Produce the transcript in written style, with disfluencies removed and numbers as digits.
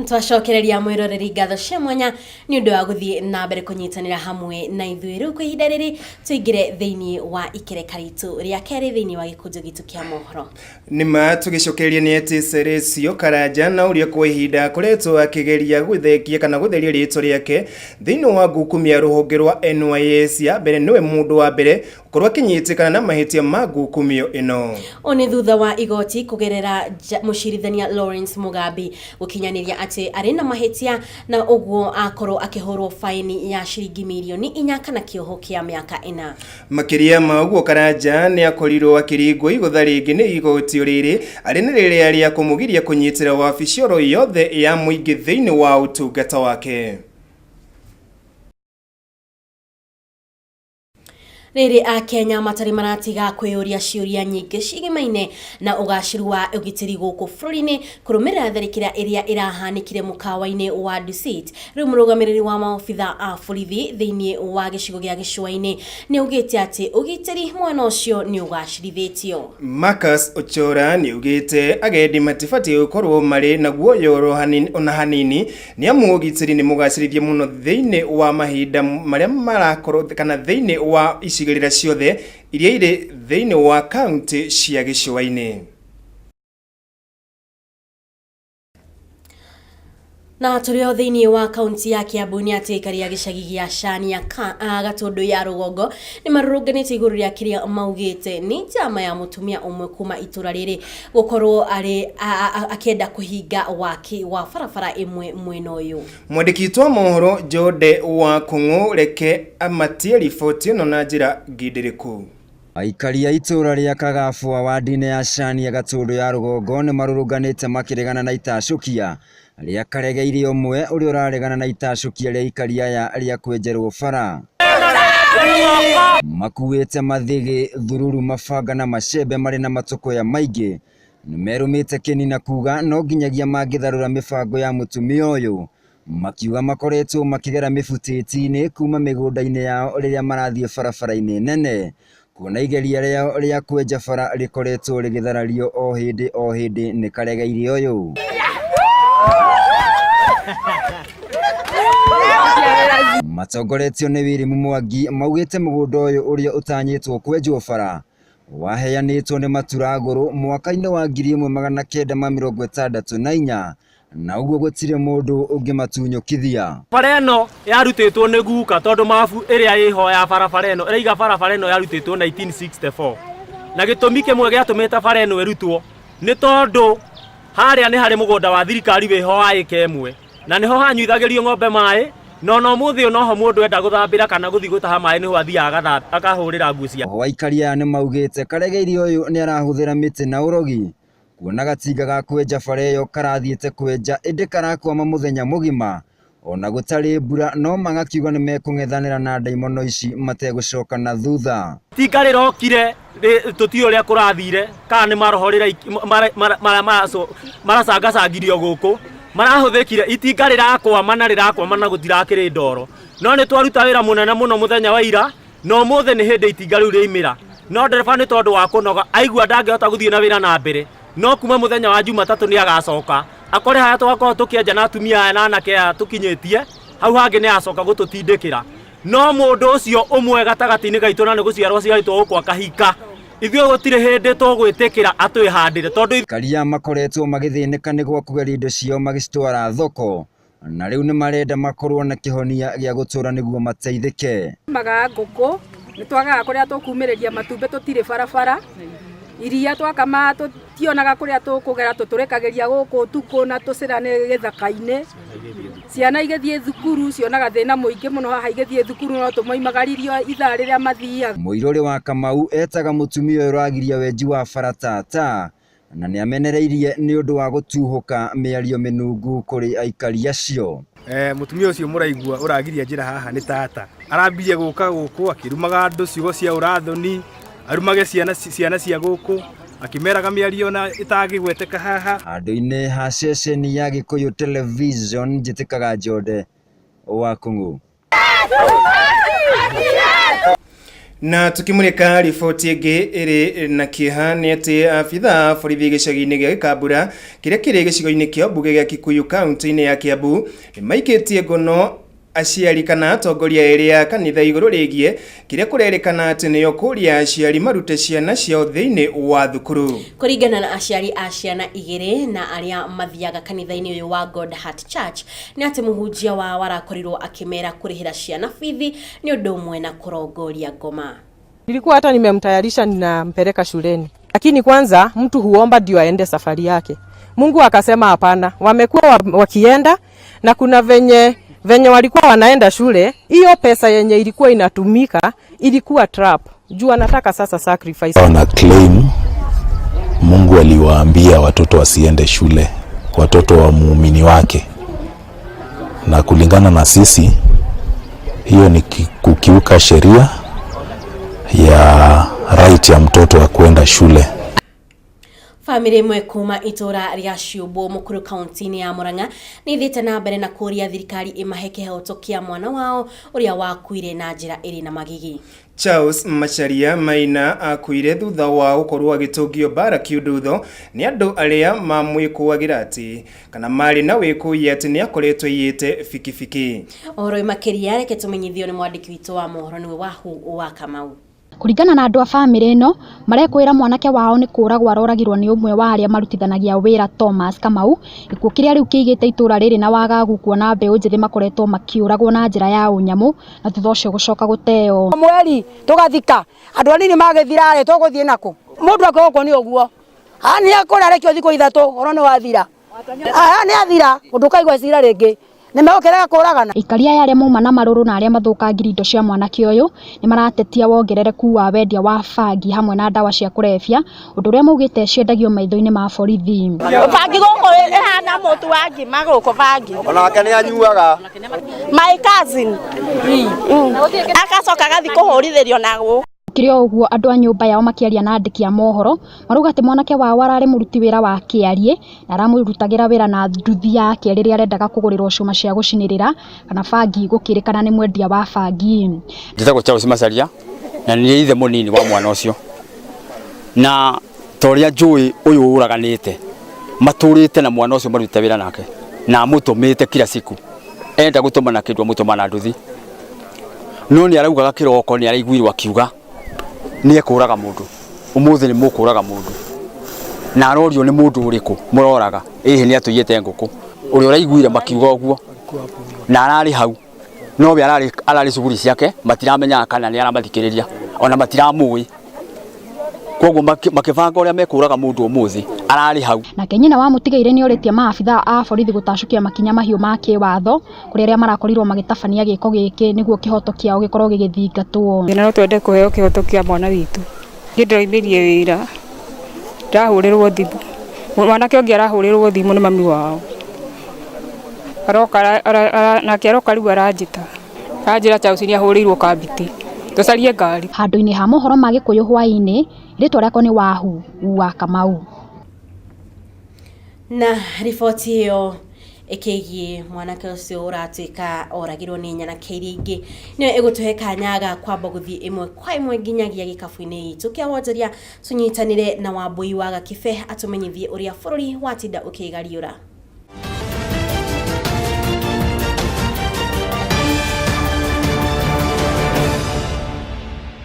Twacokereria mwiroreri ngatho cia mwanya ni undu wa guthie na mbere kunyitanira hamwe na ithuĩ rĩu kwa ihinda rĩrĩ tuingire thĩinĩ wa ikereka ritũ rĩa kerĩ thĩinĩ wa gĩkũnjo gitu kia mohoro. Nima tugicokereria ni ati Ceresio Karanja na uria kwa ihinda akoretwo akigeria gwithekia kana gutheria ritũ rĩake thĩinĩ wa ngukumĩ ya rũhonge rwa NYS ya mbere niwe mundu wa mbere ukorwo akinyitikana na mahitia ma ngukumĩ ĩno. Oni thutha wa igoti kugerera mucirithania Lawrence Mugambi gukinyaniria ati ari na mahitia na uguo akorwo akihorwo faini ya shiringi milioni 4 kana kioho kia miaka 4. Makiria ma uguo Karanja ni akorirwo akiringwo igotha ringi ni igoti riri ari ni rĩrĩa rĩa kumugiria kunyitira wabici oro yothe ya muingi thĩinĩ wa utungata wake. Riri a Kenya matari maratiga kwĩyũria ciũria nyingĩ cigimaine na ugaciru wa ũgitĩri gũkũ bũrũri-inĩ kũrũmĩrĩra tharĩkĩra ĩrĩa ĩrahanĩkire mũkawa-inĩ wa Dusit. Rĩu mũrũgamĩrĩri wa maobitha a borithi thĩinĩ wa gĩcigo gĩa gĩcũa-inĩ nĩ augĩte atĩ ũgitĩri mwena ũcio nĩ ũgacirithĩtio. Marcus Ochora nĩ augĩte agendi matibatiĩ gũkorwo marĩ na guoyoro ona hanini nĩ amu ũgitĩri nĩ mũgacĩrithie mũno thĩinĩ wa mahinda marĩa marakorwo kana thĩinĩ wa icigĩrĩra ciothe iria irĩ thĩinĩ wa kaunti cia gĩcũa-inĩ. Na tũrĩo thĩinĩ wa kaunti ya Kiambu nĩ atĩ aikari a gĩcagi gĩa Chania Gatũndũ ya rũgongo nĩ marũrũnganĩte igũrũ rĩa kĩrĩa maugĩte nĩ njama ya mũtumia ũmwe kuma itũra rĩrĩ gũkorwo arĩ akĩenda kũhinga waki wa barabara ĩmwe mwena ũyũ. Mwandĩki witũ wa mohoro Jode wa Kũng'ũ reke amatie riboti ĩno na njĩra ngindĩrĩku. Aikari a itũra rĩa Kagabwa wadi-inĩ ya Chania Gatũndũ ya rũgongo nĩ marũrũnganĩte makĩregana na itacukia rĩa karegeire ũmwe ũrĩa ũraregana na itacukia rĩa aikari aya rĩa kwenjerwo bara. Makuĩte mathĩgĩ, thururu, mabanga na macembe marĩ na matũkũya maingĩ nĩ merũmĩte kĩnina kuga no nginyagia mangĩtharũra mĩbango ya mũtumia ũyũ, makiuga makoretwo makĩgera mĩbutĩti-inĩ kuma mĩgũnda-inĩ yao rĩrĩa marathiĩ barabara-inĩ nene, kuona igeria rĩao rĩa kwenja bara rĩkoretwo rĩgĩtharario o hĩndĩ nĩ karegeire ũyũ. Matongoretio nĩ Wilimu Mwangi maugĩte mũgũnda ũyũ ũrĩa ũtanyĩtwo kwenjwo bara waheanĩtwo nĩ maturagũrũ mwaka-inĩ wa 1964 na ũguo gũtirĩ mũndũ ũngĩmatunyũkithia. Bara ĩno yarutĩtwo nĩ guka tondũ mabu ĩrĩa ĩho ya barabara ĩno ĩraiga barabara ĩno yarutĩtwo 1964 na gĩtũmi kĩmwe gĩatũmĩte bara ĩno ĩrutwo nĩ tondũ harĩa nĩ harĩ mũgũnda wa thirikari wĩho wa ĩka ĩmwe na nĩho hanyuithagĩrio ng'ombe maĩ no mũthĩ noho mũndũ enda gũthambĩra kana gũthiĩ gũtaha maĩ nĩho athiaga akahũrĩra nguo cia. Aikari aya nĩ maugĩte karegeire ũyũ nĩ arahũthĩra mĩtĩ na ũrogi kuona gatinga ga kwenja bara ĩyo karathiĩte kwenja ĩndĩ karakwama mũthenya mũgima ona gũtarĩ mbura, no magakiuga nĩ mekũng'ethanĩra na ndaimono ici mategũcoka na thutha. Itinga rĩrokire tũtiũ ũrĩa kũrathire kana nĩ marohorera maracangacangirio gũkũ marahũthĩkire itinga rĩrakwama na gũtirakĩrĩ ndoro, no nĩ twaruta wĩra mũnene mũno mũthenya wa ira no mũthĩ nĩ hĩndĩ itinga rĩu rĩaimĩra, no ndereba nĩ tondũ wa kũnoga aigua ndangĩhota gũthiĩ na wĩra na mbere, no kuma mũthenya wa Jumatatũ nĩ agacoka akore haya twakorwo tũkĩenja na atumia aya na anake aya tũkinyĩtie hau hangĩ nĩ acoka gũtũtindĩkĩra, no mũndũ ũcio ũmwe gatagatĩ-inĩ gaitũ na nĩ gũciarwo ciarĩtwo gũkũ akahika, ithuĩ gũtirĩ hĩndĩ tũgwĩtĩkĩra atwĩhandĩre tondũ aikari aya makoretwo magĩthĩnĩka nĩ gwa kũgeria indo ciao magĩcitwara thoko na rĩu nĩ marenda makorwo na kĩhonia gĩa gũtũra nĩguo mateithĩke. Maga ngũkũ nĩ twagaga kũrĩa tũkumĩrĩria matumbĩ tũtirĩ barabara, iria twakama tũtionaga kũrĩa tũkũgera tũtũrĩkagĩria gũkũ tukũ na tũcĩrane gĩthaka-inĩ, ciana igĩthiĩ thukuru cionaga thĩna mũingĩ mũno haha igĩthiĩ thukuru no tũmoimagaririo ithaa rĩrĩa mathiaga. Mũirũrĩ wa Kamau etaga mũtumia ũyũ ũragiria wenji wa bara tata na nĩ amenereirie nĩ ũndũ wa gũtuhũka mĩario mĩnungu kũrĩ aikari acio. Mũtumia ũcio mũraigua ũragiria njĩra haha nĩ tata arambirie gũka gũkũ akĩrumaga andũ ciugo cia ũrathoni, arumage ciana cia gũkũ akimeraga mĩario na itagĩgweteka haha. Handũ-inĩ ha ceceni ya Gikuyu television njĩtĩkaga Jode wa Kũng'ũ. Na tukimulika riboti ĩngĩ ĩrĩ na kĩeha nĩ atĩ abithaa borithi gĩcagi-inĩ gĩa Gĩkambura kĩrĩa kĩrĩ gĩcigo-inĩ kĩa mbunge gĩa Gikuyu kaunti-inĩ ya Kiambu nĩmaikĩtie ngono aciari kana atongoria erĩ ya kanitha igũrũ rĩgiĩ kĩrĩa kũrerĩkana atĩ nĩyo kũria aciari marute ciana ciao thĩinĩ wa thukuru. Kũringana na aciari a ciana igĩrĩ na arĩa mathiaga kanitha-inĩ ũyũ wa God Heart Church nĩ atĩ mũhunjia wao warakorirwo akĩmera kũrĩhĩra ciana bithi nĩ ũndũ ũmwe na kũrongoria ngoma. Nilikuwa hata nimemtayarisha ninampeleka shuleni, lakini kwanza mtu huomba ndio aende safari yake. Mungu akasema hapana, wamekuwa wakienda na kuna venye walikuwa wanaenda shule, hiyo pesa yenye ilikuwa inatumika ilikuwa trap. Juu anataka sasa sacrifice. Wana claim Mungu aliwaambia watoto wasiende shule, watoto wa muumini wake. Na kulingana na sisi, hiyo ni kukiuka sheria ya right ya mtoto wa kwenda shule. Family imwe kuma itora ria Ciũmbu mukuru kaunti-inĩ ya Murang'a nĩ ithĩte na mbere na kũria thirikari ĩmahe kĩhooto kĩa mwana wao ũrĩa wakuire na njĩra ĩrĩ na magigi. Charles Macharia Maina akuire thutha wa gũkorwo agĩtũngio bara kiũndutho nĩ andũ arĩa mamwĩkũagĩra atĩ kana marĩ na wĩkũi atĩ nĩ akoretwo iyĩte fikifiki. Ũhoro makĩria reke tũmenyithio nĩ mwandĩki witũ wa mohoro nĩwe wa KAMAU. Kuringana na andũ a family ĩno marekwĩra mwanake wao nĩ kũragwo aroragirwo nĩ ũmwe wa arĩa marutithanagia wĩra Thomas KAMAU. Gĩkuũ kĩrĩa rĩu kĩigĩte itũra rĩrĩ na wagagu kuona mbeũ njĩthĩ makoretwo makiũragwo na njĩra ya ũnyamũ na thutha ũcio gũcoka gũteo. Mweri tũgathika andũ anini magĩthirarĩ tũgũthiĩ nakũ mũndũ akogwo nĩ ũguo nĩ akũrarekio thikũ ithatũ oro nĩ wathira nĩ athira ũndũ kaigwa cira rĩngĩ nĩmegũkĩrega kũragana. Ikaria ya arĩa mauma na marũrũ na arĩa mathũkangirie indo cia mwanake ũyũ nĩ maratetia wongerereku wa wendia wa bangi hamwe na ndawa cia kũrebia, ũndũ ũrĩa maugĩte ciendagio maitho-inĩ ma borithi. Bangi gũkũ ĩhana mũtu wa ngima gũkũ bangi onake nĩ anyuaga my cousin agacoka agathi kũhũrithĩrio nagũ. Kĩrĩa ũguo andũ a nyũmba yao makĩaria na andĩki a mohoro maruga atĩ mwanake wao ararĩ mũruti wĩra wa kĩarie na aramũrutagĩra wĩra na nduthi yake rĩrĩa arendaga kũgũrĩrwo cuma cia gũcinĩrĩra kana bangi gũkĩrĩkana nĩ mwendia wa bangi. Njĩtagwo Charles Macharia na nĩ ithe mũnini wa mwana ũcio, na torĩa njũĩ ũyũ ũraganĩte matũrĩte na mwana ũcio maruta wĩra nake na mũtũmĩte kila siku enda gũtũma na kĩndũ mũtũma na nduthi, no nĩ araugaga kĩroko nĩ araiguirwo akiuga nĩ ekũraga mũndũ ũmũthĩ nĩ mũkũraga mũndũ na arorio nĩ mũndũ ũrĩkũ mũroraga ĩhĩ nĩ atũiyĩte ngũkũ ũrĩa ũraiguire makiuga ũguo na ararĩ hau no we ararĩ cuguri ciake matiramenya kana nĩ aramathikĩrĩria ona matiramũĩ, koguo makĩbanga ũrĩa mekũraga mũndũ ũmũthĩ ararĩ hau. Nake nyina wa mũtigaire nĩ orĩtie maabithaa a borithi gũtacukia makinya mahiũ ma kĩwatho kũrĩ arĩa marakorirwo magĩtabania gĩko gĩkĩ nĩguo kĩhoto kĩao gĩkorwo gĩgĩthingatwo. Thĩna no twende kũheo kĩhoto kĩa mwana witũ. Niĩ ndĩroimĩrie wĩra ndahũrĩrwo thimũ, mwanake ũngĩ arahũrĩrwo thimũ nĩ mami wao nake aroka rĩu aranjĩta anjĩra Charles nĩ ahũrĩirwo kabiti tũcarie ngari. Handũ-inĩ ha mohoro ma Gĩkũyũ Hwa-Ini rĩtwa rĩakwa nĩ wa KAMAU. Na riboti ĩyo ĩkĩgiĩ mwanake ũcio ũratuĩka oragirwo nĩ nyanake iria ingĩ nĩyo ĩgũtũhe kanya ga kwamba gũthiĩ ĩmwe kwa ĩmwe nginyagia gĩkabu-inĩ gitũ kĩa wonjoria tũnyitanĩre na Wambui wa KIBE atũmenyithie ũrĩa bũrũri watinda ũkĩgariũra.